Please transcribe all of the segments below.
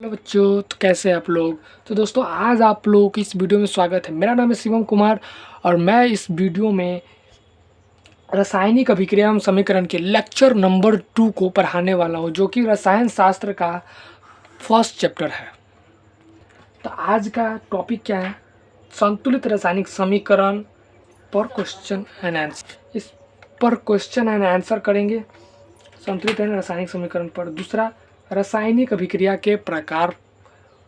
Hello बच्चों, तो कैसे हैं आप लोग। तो दोस्तों, आज आप लोगों की इस वीडियो में स्वागत है। मेरा नाम है शिवम कुमार और मैं इस वीडियो में रासायनिक अभिक्रिया एवं समीकरण के लेक्चर नंबर 2 को पढ़ाने वाला हूं, जो कि रसायन शास्त्र का फर्स्ट चैप्टर है। तो आज का टॉपिक क्या है? संतुलित रासायनिक समीकरण पर क्वेश्चन एंड आंसर। इस पर क्वेश्चन एंड आंसर करेंगे संतुलित रासायनिक समीकरण पर। दूसरा, रासायनिक अभिक्रिया के प्रकार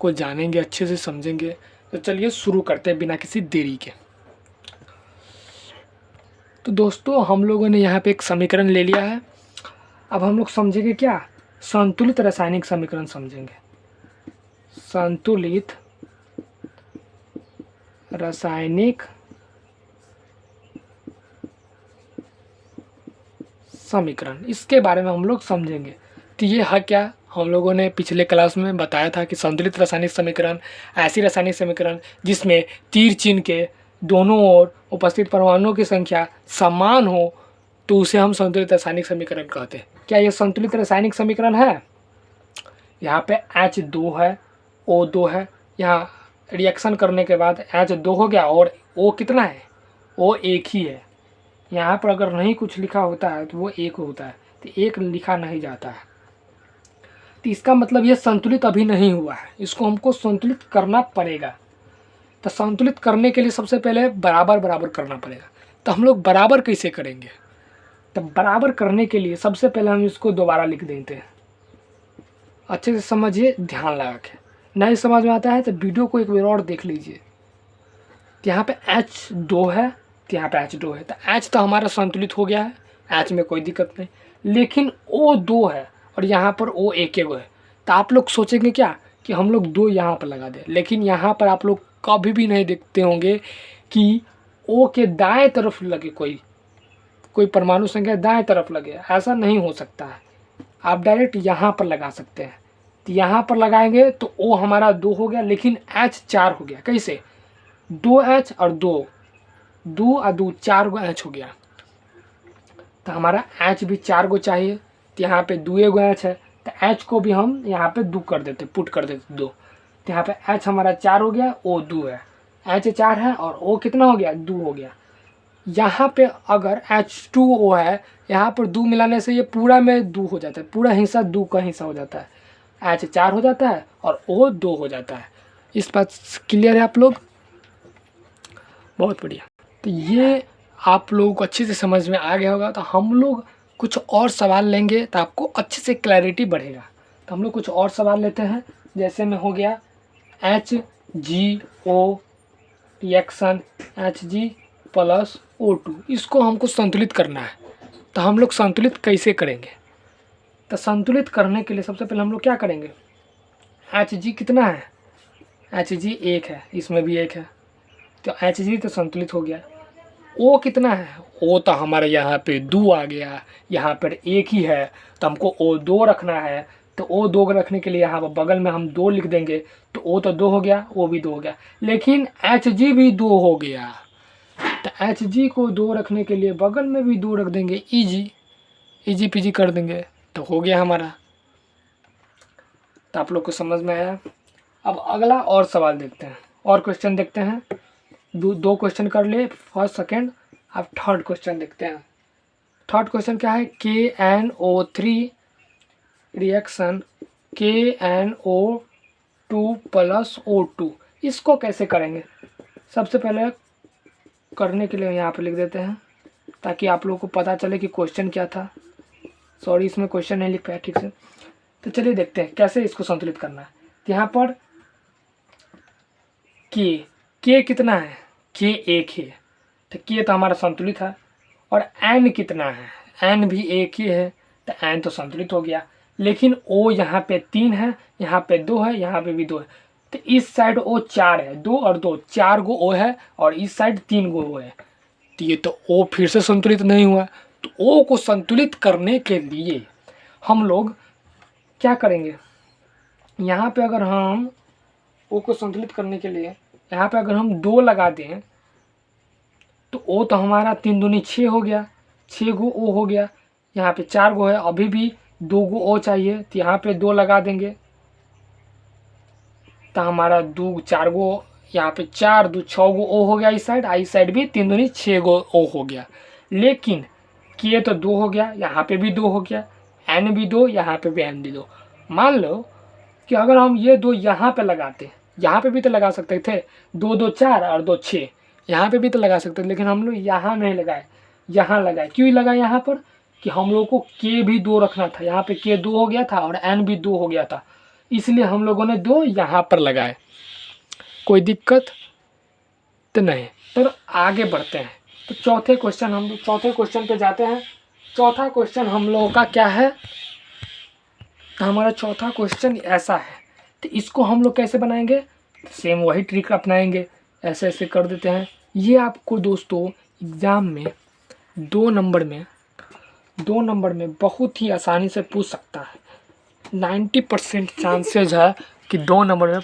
को जानेंगे, अच्छे से समझेंगे। तो चलिए शुरू करते हैं बिना किसी देरी के। तो दोस्तों, हम लोगों ने यहाँ पे एक समीकरण ले लिया है। अब हम लोग समझेंगे क्या? संतुलित रासायनिक समीकरण समझेंगे। संतुलित रासायनिक समीकरण, इसके बारे में हम लोग समझेंगे। तो ये है क्या? हम लोगों ने पिछले क्लास में बताया था कि संतुलित रासायनिक समीकरण ऐसी रासायनिक समीकरण जिसमें तीर चिन्ह के दोनों ओर उपस्थित परमाणुओं की संख्या समान हो, तो उसे हम संतुलित रासायनिक समीकरण कहते हैं। क्या ये संतुलित रासायनिक समीकरण है? यहाँ पे H2 है, O2 है। यहाँ रिएक्शन करने के बाद H2 हो गया और O कितना है? O एक ही है। यहाँ पर अगर नहीं कुछ लिखा होता है तो वो एक होता है, तो एक लिखा नहीं जाता है। तो इसका मतलब ये संतुलित अभी नहीं हुआ है, इसको हमको संतुलित करना पड़ेगा। तो संतुलित करने के लिए सबसे पहले बराबर बराबर करना पड़ेगा। तो हम लोग बराबर कैसे करेंगे? तो बराबर करने के लिए सबसे पहले हम इसको दोबारा लिख देते हैं। अच्छे से समझिए, ध्यान लगा के। नहीं समझ में आता है तो वीडियो को एक बार और देख लीजिए। यहाँ पे H2 है, तो यहाँ पे H2 है, तो H तो हमारा संतुलित हो गया है, H में कोई दिक्कत नहीं। लेकिन O2 है और यहाँ पर O एक है। तो आप लोग सोचेंगे क्या कि हम लोग 2 यहाँ पर लगा दें, लेकिन यहाँ पर आप लोग कभी भी नहीं देखते होंगे कि O के दाएं तरफ लगे कोई परमाणु संख्या दाएं तरफ लगे। ऐसा नहीं हो सकता है, आप डायरेक्ट यहाँ पर लगा सकते हैं। तो यहाँ पर लगाएंगे तो O हमारा 2 हो गया, लेकिन H 4 हो गया। कैसे? 2H और 2 और 2 4 गो H हो गया। तो हमारा H भी 4 गो चाहिए, तो यहाँ पे 2 गो H है, तो H को भी हम यहाँ पे 2 कर देते, पुट कर देते 2। तो यहाँ पे H हमारा 4 हो गया, O 2 है। H 4 है और O कितना हो गया? 2 हो गया। यहाँ पे अगर H2O है, यहाँ पर 2 मिलाने से ये पूरा में 2 हो जाता है, पूरा हिस्सा 2 का हिस्सा हो जाता है। H 4 हो जाता है और O 2 हो जाता है। इस बात क्लियर है आप लोग? बहुत बढ़िया। तो ये आप लोगों को अच्छे से समझ में आ गया होगा। तो हम लोग कुछ और सवाल लेंगे तो आपको अच्छे से क्लैरिटी बढ़ेगा। तो हम लोग कुछ और सवाल लेते हैं। जैसे में हो गया HgO reaction Hg plus O2, इसको हमको संतुलित करना है। तो हम लोग संतुलित कैसे करेंगे? तो संतुलित करने के लिए सबसे पहले हम लोग क्या करेंगे? Hg कितना है? Hg 1 है, इसमें भी 1 है, तो Hg तो संतुलित हो गया। O कितना है? O तो हमारे यहाँ पे 2 आ गया, यहाँ पर 1 ही है, तो हमको O2 रखना है। तो O2 रखने के लिए यहाँ पर बगल में हम 2 लिख देंगे, तो O तो 2 हो गया, O भी 2 हो गया, लेकिन Hg भी 2 हो गया। तो Hg को 2 रखने के लिए बगल में भी 2 रख देंगे, Eg Pg कर देंगे, तो हो गया हमारा। तो आप लोग को समझ में आया? अब अगला और सवाल देखते हैं, और क्वेश्चन देखते हैं। 2 क्वेश्चन कर लिए, फर्स्ट सेकेंड। अब थर्ड क्वेश्चन देखते हैं। थर्ड क्वेश्चन क्या है? KNO3 reaction KNO2 plus O2, इसको कैसे करेंगे? सबसे पहले करने के लिए यहाँ पे लिख देते हैं, ताकि आप लोगों को पता चले कि क्वेश्चन क्या था। सॉरी, इसमें क्वेश्चन नहीं लिख पाया ठीक से। तो चलिए देखते हैं कैसे इसको संतुलित करना है। तो यहाँ पर K कितना है? K 1 ही है, तो K तो हमारा संतुलित है। और N कितना है? N भी 1 ही है, तो N तो संतुलित हो गया। लेकिन O यहाँ पे 3 है, यहाँ पे 2 है, यहाँ पे भी 2 है, तो इस साइड O 4 है, 2 और 2 4 गो O है, और इस साइड 3 गो O है। तो ये तो O फिर से संतुलित नहीं हुआ। तो O को संतुलित करने के लिए हम लोग क्या करेंगे? यहाँ पे अगर हम O को संतुलित करने के लिए यहाँ पे अगर हम 2 लगा दें, तो O तो हमारा 3 दूनी 6 हो गया, 6 गो O हो गया। यहाँ पे 4 गो है, अभी भी 2 गो O चाहिए, तो यहाँ पे 2 लगा देंगे, तो हमारा 2 4 गो, यहाँ पे 4 2 6 गो ओ हो गया इस साइड, इस साइड भी 3 दूनी 6 गो ओ हो गया। लेकिन के तो 2 हो गया, यहाँ पे भी 2 हो गया, एन भी 2, यहाँ पे भी एन भी 2। मान लो कि अगर हम ये 2 यहाँ पे लगाते, यहाँ पे भी तो लगा सकते थे, 2 2 4 और 2 6, यहाँ पे भी तो लगा सकते थे, लेकिन हम लोग यहाँ नहीं लगाए, यहाँ लगाए। क्यों लगाए यहाँ पर? कि हम लोग को के भी 2 रखना था, यहाँ पे के 2 हो गया था और एन भी 2 हो गया था, इसलिए हम लोगों ने 2 यहाँ पर लगाए। कोई दिक्कत तो नहीं। तो आगे बढ़ते हैं। तो चौथे क्वेश्चन पे जाते हैं। चौथा क्वेश्चन हम लोगों का क्या है? हमारा चौथा क्वेश्चन ऐसा है, तो इसको हम लोग कैसे बनाएंगे? सेम वही ट्रिक अपनाएंगे, ऐसे ऐसे कर देते हैं। ये आपको दोस्तों एग्ज़ाम में 2 नंबर में बहुत ही आसानी से पूछ सकता है। 90% चांसेज है कि 2 नंबर में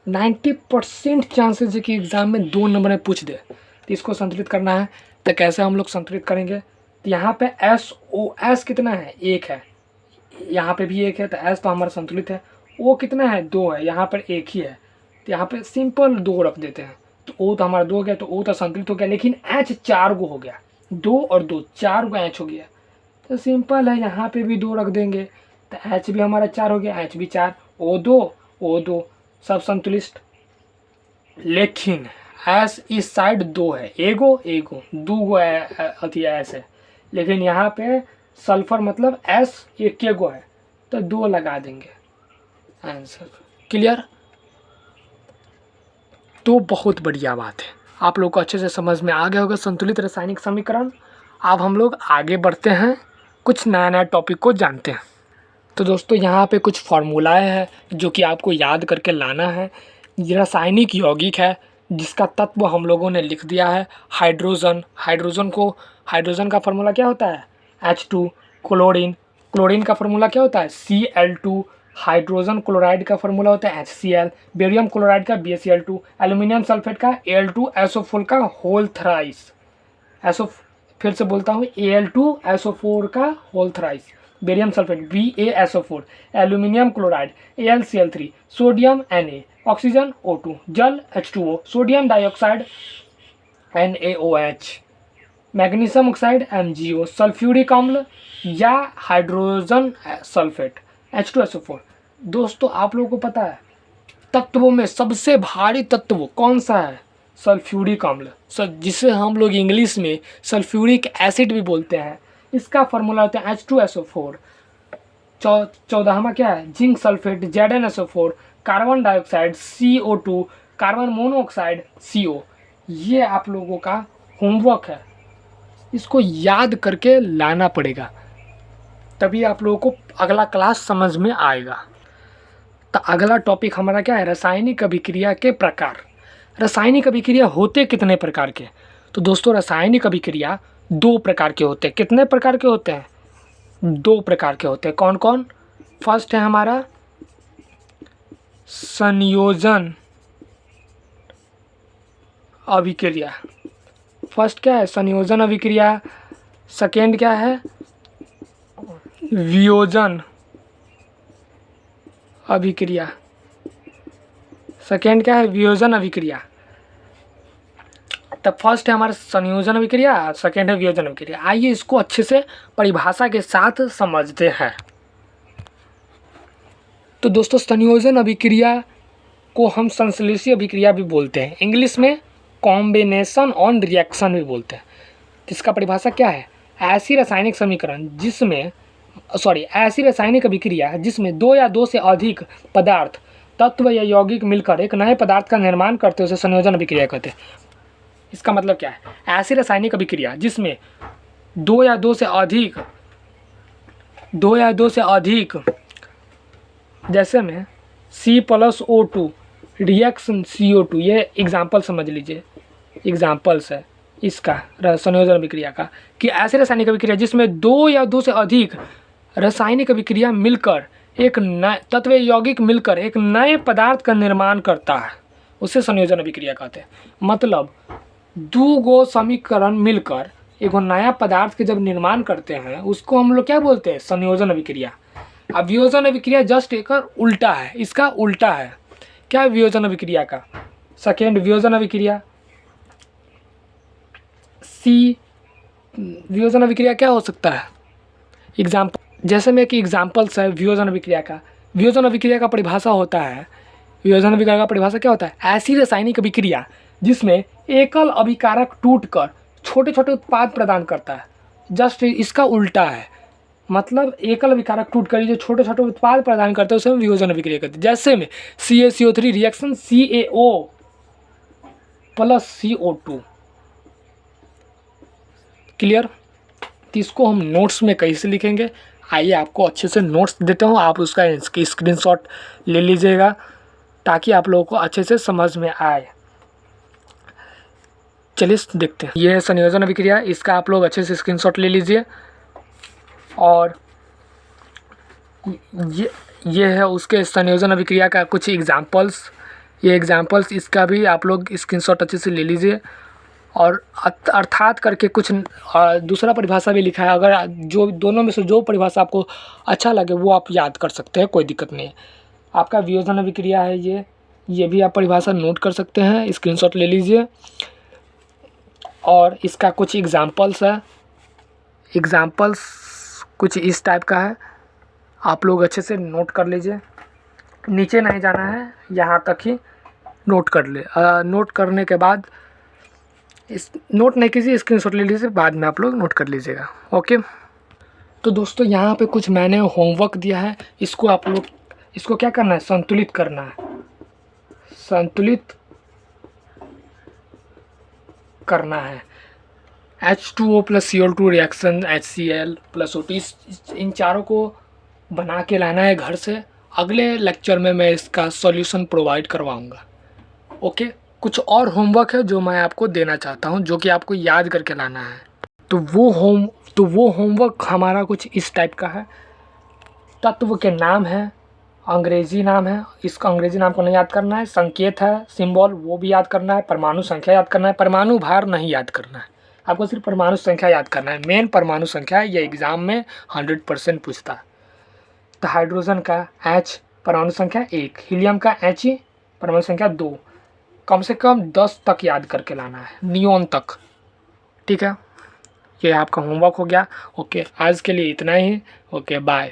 90% चांसेज है कि एग्ज़ाम में 2 नंबर में पूछ दे। तो इसको संतुलित करना है, तो कैसे हम लोग संतुलित करेंगे? तो यहाँ पे एस कितना है? 1 है, यहाँ पे भी 1 है, तो एस तो हमारा संतुलित है। ओ कितना है? 2 है, यहाँ पर 1 ही है, तो यहाँ पे सिंपल 2 रख देते हैं। तो ओ तो हमारा 2 हो गया, तो ओ तो संतुलित हो गया। लेकिन एच 4 गो हो गया, 2 और 2 4 गो एच हो गया, तो सिंपल है, यहाँ पे भी 2 रख देंगे, तो एच भी हमारा 4 हो गया, एच भी 4, ओ 2 सब संतुलित। लेकिन एस इस साइड 2 है, एगो 2 गो अथी एस है, लेकिन यहाँ पे सल्फर मतलब एस 1 गो है, तो 2 लगा देंगे, आंसर क्लियर। तो बहुत बढ़िया बात है, आप लोग को अच्छे से समझ में आ गया होगा संतुलित रासायनिक समीकरण। अब हम लोग आगे बढ़ते हैं, कुछ नया नया टॉपिक को जानते हैं। तो दोस्तों यहाँ पे कुछ फार्मूलाएँ हैं जो कि आपको याद करके लाना है। ये रासायनिक यौगिक है जिसका तत्व हम लोगों ने लिख दिया है हाइड्रोजन का फार्मूला क्या होता है? H2। क्लोरीन का फार्मूला क्या होता है? Cl2। हाइड्रोजन क्लोराइड का फार्मूला होता है HCl। बेरियम क्लोराइड का BaCl2। एल्यूमिनियम सल्फेट का Al2SO4 का होल थ्राइस। फिर से बोलता हूँ, Al2SO4 का whole thrice. Barium sulphate BaSO4। Aluminium chloride AlCl3। Sodium Na। Oxygen O2। जल H2O। Sodium dioxide NaOH। Magnesium oxide MgO। Sulphuric अम्ल या हाइड्रोजन सल्फेट H2SO4। दोस्तों आप लोगों को पता है तत्वों में सबसे भारी तत्व कौन सा है? सल्फ्यूरिक अम्ल, जिसे हम लोग इंग्लिश में सल्फ्यूरिक एसिड भी बोलते हैं। इसका फार्मूला होता है H2SO4। 14वां क्या है? Zinc sulphate ZnSO4। Carbon dioxide CO2। Carbon monoxide CO। ये आप लोगों का होमवर्क है, इसको याद करके लाना पड़ेगा, तभी आप लोगों को अगला क्लास समझ में आएगा। तो अगला टॉपिक हमारा क्या है? रासायनिक अभिक्रिया के प्रकार। रासायनिक अभिक्रिया होते कितने प्रकार के? तो दोस्तों रासायनिक अभिक्रिया 2 प्रकार के होते हैं। कितने प्रकार के होते हैं? 2 प्रकार के होते हैं। कौन कौन? फर्स्ट है हमारा संयोजन अभिक्रिया। फर्स्ट क्या है? संयोजन अभिक्रिया। सेकेंड क्या है? वियोजन अभिक्रिया। सेकेंड क्या है? वियोजन अभिक्रिया। तब फर्स्ट है हमारा संयोजन अभिक्रिया, सेकेंड है वियोजन अभिक्रिया। आइए इसको अच्छे से परिभाषा के साथ समझते हैं। तो दोस्तों संयोजन अभिक्रिया को हम संश्लेषी अभिक्रिया भी बोलते हैं, इंग्लिश में कॉम्बिनेशन ऑन रिएक्शन भी बोलते हैं। इसका परिभाषा क्या है? ऐसी रासायनिक अभिक्रिया जिसमें 2 या 2 से अधिक पदार्थ, तत्व या यौगिक मिलकर एक नए पदार्थ का निर्माण करते हैं, उसे संयोजन अभिक्रिया कहते हैं। इसका मतलब क्या है? ऐसी रासायनिक अभिक्रिया जिसमें 2 या 2 से अधिक जैसे में C+O2 रिएक्शन CO2, ये एग्जाम्पल समझ लीजिए, एग्जाम्पल्स है इसका संयोजन अभिक्रिया का, कि ऐसे रासायनिक अभिक्रिया जिसमें 2 या 2 से अधिक रासायनिक अभिक्रिया मिलकर एक नए तत्व यौगिक मिलकर एक नए पदार्थ का निर्माण करता है, उसे संयोजन अभिक्रिया कहते हैं। मतलब 2 गो समीकरण मिलकर एक नया पदार्थ के जब निर्माण करते हैं उसको हम लोग क्या बोलते हैं? संयोजन अभिक्रिया। अब वियोजन अभिक्रिया जस्ट एक उल्टा है, इसका उल्टा है क्या है वियोजन अभिक्रिया का। सेकेंड वियोजन अभिक्रिया। सी वियोजन अभिक्रिया क्या हो सकता है, एग्जाम्पल जैसे में कि एग्जाम्पल्स है वियोजन अभिक्रिया का। वियोजन अभिक्रिया का परिभाषा होता है, वियोजन अभिक्रिया का परिभाषा क्या होता है, ऐसी रासायनिक अभिक्रिया जिसमें एकल अभिकारक टूटकर छोटे छोटे उत्पाद प्रदान करता है। जस्ट इसका उल्टा है, मतलब एकल अभिकारक टूटकर जो छोटे छोटे उत्पाद प्रदान करते हैं उसे हम वियोजन अभिक्रिया कहते हैं। जैसे में CaCO3 reaction CaO plus CO2। Clear. तो इसको हम नोट्स में कैसे लिखेंगे, आइए आपको अच्छे से नोट्स देता हूँ, आप उसका स्क्रीनशॉट ले लीजिएगा ताकि आप लोगों को अच्छे से समझ में आए। चलिए देखते हैं। ये है संयोजन अभिक्रिया, इसका आप लोग अच्छे से स्क्रीनशॉट ले लीजिए। और ये है उसके संयोजन अभिक्रिया का कुछ एग्जांपल्स, ये एग्जांपल्स इसका भी आप लोग स्क्रीनशॉट अच्छे से ले लीजिए। और अर्थात करके कुछ दूसरा परिभाषा भी लिखा है, अगर जो दोनों में से जो परिभाषा आपको अच्छा लगे वो आप याद कर सकते हैं, कोई दिक्कत नहीं है। आपका वियोजन अभिक्रिया है ये भी आप परिभाषा नोट कर सकते हैं, स्क्रीनशॉट ले लीजिए। और इसका कुछ एग्जांपल्स है, एग्जांपल्स कुछ इस टाइप का है, आप लोग अच्छे से नोट कर लीजिए। नीचे नहीं जाना है, यहाँ तक ही नोट कर ले। नोट करने के बाद इस नोट नहीं कीजिए, स्क्रीनशॉट ले लीजिए, बाद में आप लोग नोट कर लीजिएगा। ओके। तो दोस्तों यहाँ पे कुछ मैंने होमवर्क दिया है, इसको आप लोग इसको क्या करना है, संतुलित करना है, संतुलित करना है। H2O plus Cl2 reaction HCl plus O2 इन चारों को बना के लाना है घर से। अगले लेक्चर में मैं इसका सॉल्यूशन प्रोवाइड करवाऊँगा। ओके। कुछ और होमवर्क है जो मैं आपको देना चाहता हूँ, जो कि आपको याद करके लाना है। तो वो होमवर्क हमारा कुछ इस टाइप का है। तत्व के नाम है, अंग्रेजी नाम है, इसका अंग्रेजी नाम को नहीं याद करना है। संकेत है, सिंबल, वो भी याद करना है। परमाणु संख्या याद करना है, परमाणु भार नहीं याद करना है, आपको सिर्फ परमाणु संख्या याद करना है। मेन परमाणु संख्या है, ये एग्जाम में 100% पूछता है। तो हाइड्रोजन का H परमाणु संख्या 1, हीलियम का He परमाणु संख्या 2, कम से कम 10 तक याद करके लाना है, नियोन तक। ठीक है, ये आपका होमवर्क हो गया। ओके, आज के लिए इतना ही। Okay, bye.